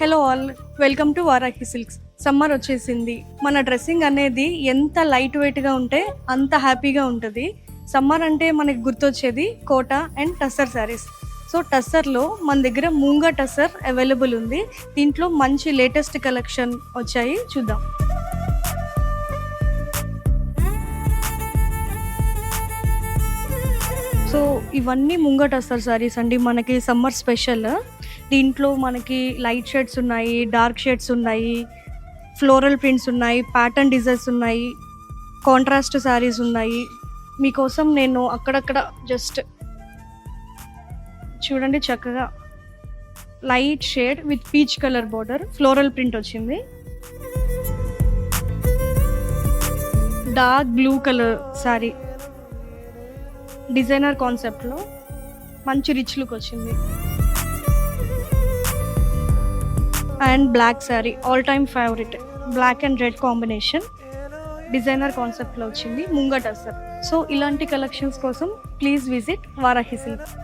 Hello all, welcome to Varahi silks. Summer వచ్చేసింది. మన dressing అనేది ఎంత లైట్ వెయిట్గా ఉంటే అంత హ్యాపీగా ఉంటుంది. సమ్మర్ అంటే మనకి గుర్తొచ్చేది కోటా అండ్ టస్సర్ శారీస్. సో టస్సర్లో మన దగ్గర మూంగా టస్సర్ అవైలబుల్ ఉంది. దీంట్లో మంచి లేటెస్ట్ కలెక్షన్ వచ్చాయి, చూద్దాం. సో ఇవన్నీ ముంగా టస్సర్ శారీస్ అండి, మనకి సమ్మర్ స్పెషల్. దీంట్లో మనకి లైట్ షేడ్స్ ఉన్నాయి, డార్క్ షేడ్స్ ఉన్నాయి, ఫ్లోరల్ ప్రింట్స్ ఉన్నాయి, ప్యాటర్న్ డిజైన్స్ ఉన్నాయి, కాంట్రాస్ట్ శారీస్ ఉన్నాయి. మీకోసం నేను అక్కడక్కడ జస్ట్ చూడండి, చక్కగా light shade with peach colour border, floral print వచ్చింది. Dark blue colour sari, designer కాన్సెప్ట్లో మంచి రిచ్ లుక్ వచ్చింది. And black sari, all time favourite, black and red combination, designer కాన్సెప్ట్లో వచ్చింది, ముంగా టస్సర్. సో ఇలాంటి కలెక్షన్స్ కోసం ప్లీజ్ విజిట్ వారాహి సిల్క్స్.